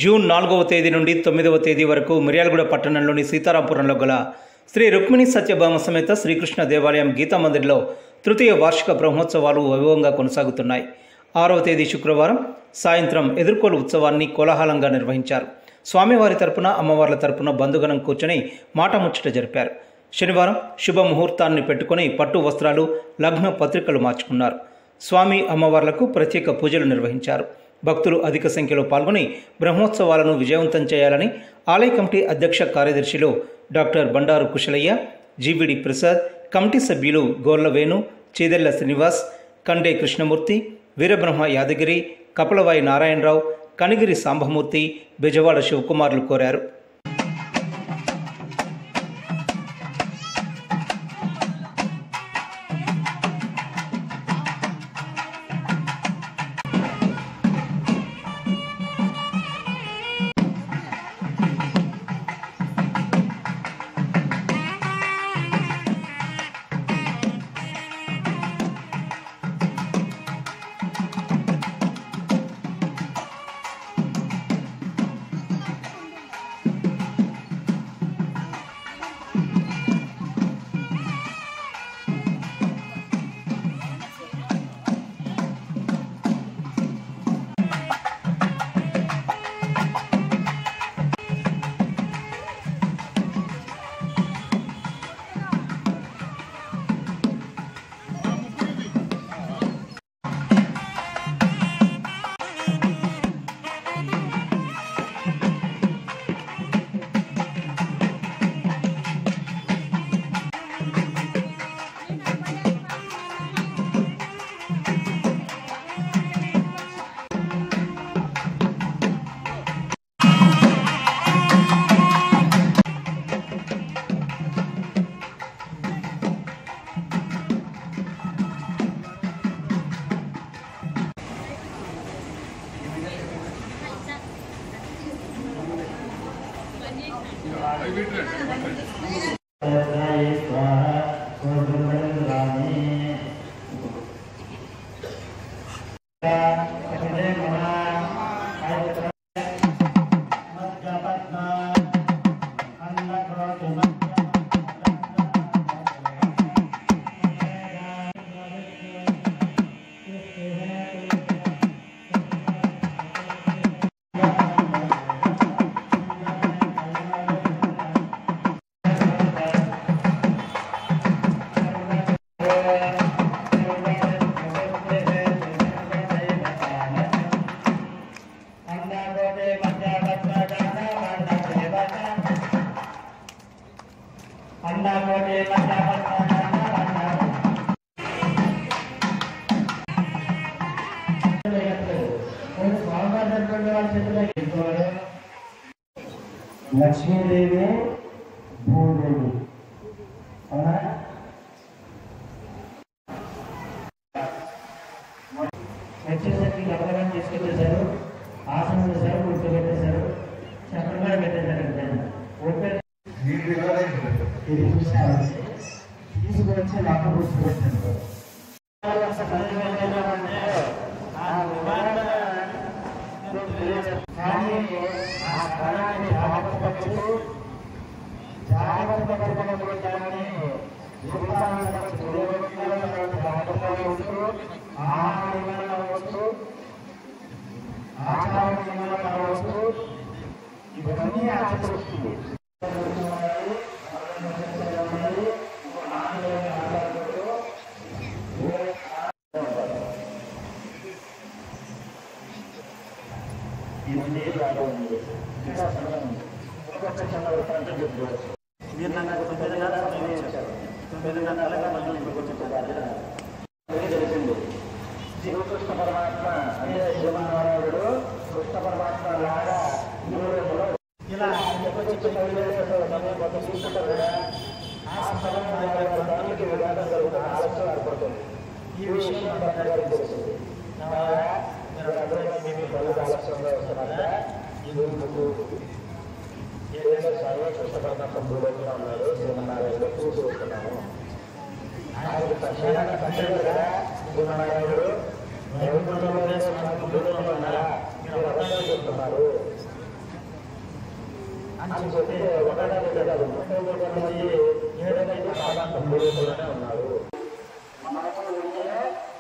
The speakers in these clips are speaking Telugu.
జూన్ 4వ తేదీ నుండి 9వ తేదీ వరకు మిర్యాలగూడ పట్టణంలోని సీతారాంపురంలో గల శ్రీ రుక్మిణి సత్యభామ సమేత శ్రీకృష్ణ దేవాలయం గీతా మందిర్లో తృతీయ వార్షిక బ్రహ్మోత్సవాలు వైభవంగా కొనసాగుతున్నాయి. 6వ తేదీ శుక్రవారం సాయంత్రం ఎదుర్కోలు ఉత్సవాన్ని కోలాహలంగా నిర్వహించారు. స్వామివారి తరపున అమ్మవార్ల తరపున బంధుగణం కూర్చొని మాటముచ్చట జరిపారు. శనివారం శుభ ముహూర్తాన్ని పెట్టుకుని పట్టు వస్త్రాలు, లగ్న పత్రికలు మార్చుకున్నారు. స్వామి అమ్మవార్లకు ప్రత్యేక పూజలు నిర్వహించారు. భక్తులు అధిక సంఖ్యలో పాల్గొని బ్రహ్మోత్సవాలను విజయవంతం చేయాలని ఆలయ కమిటీ అధ్యక్ష కార్యదర్శిలు డాక్టర్ బండారు కుశలయ్య, జీవిడి ప్రసాద్, కమిటీ సభ్యులు గోర్ల వేణు, చేదెళ్ల శ్రీనివాస్, కండే కృష్ణమూర్తి, వీరబ్రహ్మ యాదగిరి, కపలవాయి నారాయణరావు, కనిగిరి సాంబమూర్తి, బెజవాడ శివకుమార్లు కోరారు. లక్ష్మీదేవి, భూదేవి వచ్చేసరికి గమనం తీసుకెళ్ళేశారు. ఆసనం వేశారు, కూర్చోబెట్టేశారు, చక్రం కూడా పెట్టేశారు. తీసుకొచ్చి నాకు కూర్చోబెట్టారు. జాగ్రత్త పడుతున్నటువంటి ఇవన్నీ ఆచరిస్తుంది. ఇవన్నీ మీరు నాకు 9 గంటలుగా మళ్ళీ తెలిసింది. శివకృష్ణ పరమాత్మ అంటే శివనారాయణుడు కృష్ణ పరమాత్మ లాగా ఇలా తీసుకుంటారు కదా, ఆ సమయానికి విధానం జరుగుతున్న ఆలస్యం ఏర్పడుతుంది. ఈ విషయం గారికి తెలిసింది. ఆలస్యంగా వస్తున్నారా ఏదైనా సాయి కృష్ణ పరమాత్మ భూలోకంలో ఉన్నాడు, శివనారాయణుడు చూసి వస్తున్నాము. ఆయనకు తక్షణంగా తండ్రి కదా శివనారాయణుడు భూలోకంలో ఉన్నారా, మీరు అర్థం చెప్తున్నారు. అని చెప్తే ఒకటే కాదు 30 మంది 7 నుంచి సాధారణ పూర్వకులుగానే ఉన్నారు. మనకు ఉంటే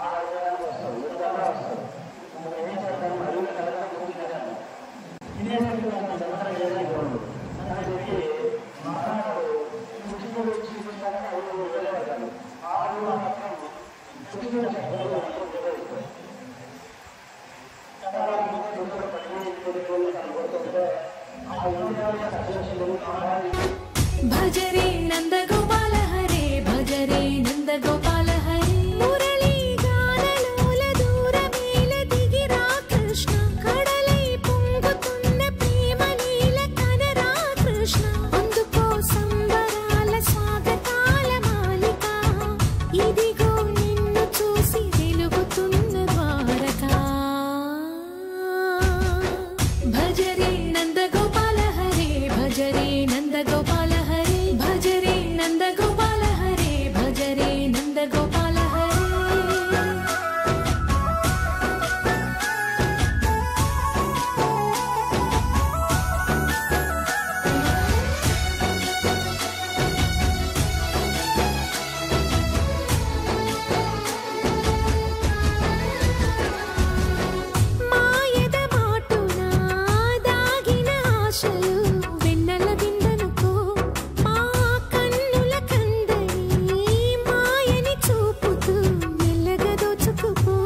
ఆ ఆరోగ్యానికి వస్తారు, విధంగా వస్తారు. మనం ఏం చేద్దాం అడిగిన కలగా కూర్చుంటాను తినేసరికి జనరల్ ఏదైతే ఉండదు అని చెప్పి మహారాడు పుష్టిలో చూపించాలని 5 వెళ్ళేవాళ్ళు. ఆ ఊళ్ళో మాత్రం పుష్టిలో చెప్పారు భజరే నంద గోపాల హరే భజరే నంద గోపాల హరే మురళీ గానలోల దూరమేల దిగిరా కృష్ణ కడలై పొంగుతున్న ప్రేమ నీల కనరా కృష్ణ అందుకో సంబరాల స్వాగతాల మాలిక ఇదిగో నిన్ను చూసి వెలుగుతున్న ద్వారకా భజరే నంద గోపాల హరే భజరే నంద గోపాల హరే భజరే నంద గోపాల హరే భజరే నంద గోపాల హరే మాయద మాటునా దాగిన ఆశలు వెన్నెల విందనుకో మా కన్నుల కందని మాయని చూపుతూ మెల్లగా దోచుకుపో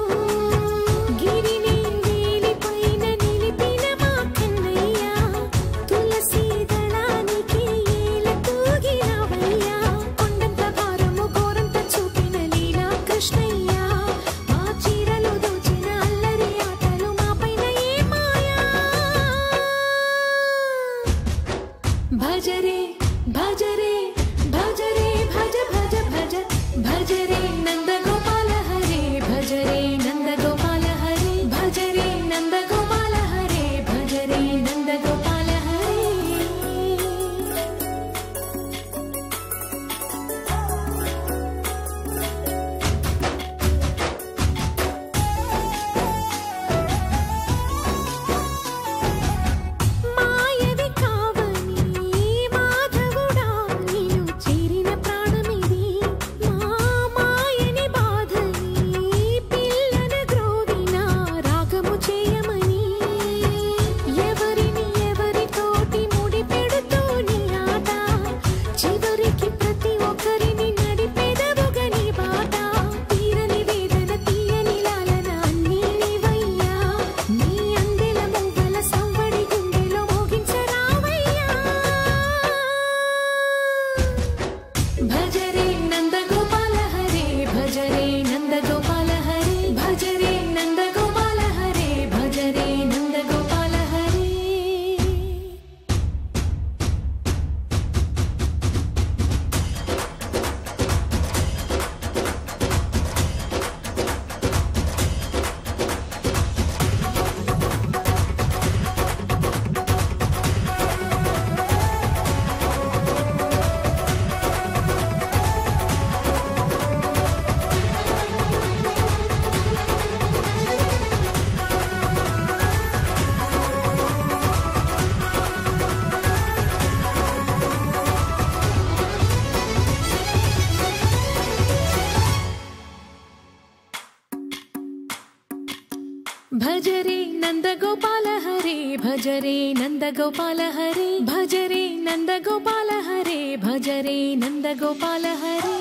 గిరిని వేలిపైన నిలిపిన మా కన్నయ్య తులసి దళానికి ఏల తూగినవయ్యా కొండంత భారము గోరంత చూపిన లీలా కృష్ణయ్య మా చీరలు దోచిన అల్లరి ఆటలు మా పైన ఏ మాయా భజరే భజరే భజరే భజ భజ భజ భజరే నంద గోపాల హరే భజరే నంద గోపాల హరే భజరే నంద గోపాల హరే భజరే నంద గోపాల హరే మాయవి కావని మాధవుడా నీవు చేరిన ప్రాణమిది మా మాయని బాధని పిల్లన గ్రోవిన రాగము చేయమని ఎవరిని ఎవరితోటి ముడి పెడుతూ నీ ఆట చివరికి ప్రతి ఒక్కరిని నడిపెదవుగని బాట తీరని వేదన తీయని లాలన అన్నీ నీవయ్యా నీ అందెల మొగ్గల సంవడి గుండెలో మోగించరావయ్యా భజరే నంద గోపాల హరే భజరే నంద గోపాల హరే భజరే నంద గోపాల హరే భజరే నంద గోపాల హరే భజరే నంద గోపాల హరే భజరే నంద గోపాల హరే భజరే నంద గోపాల హరే భజరే నంద గోపాల హరే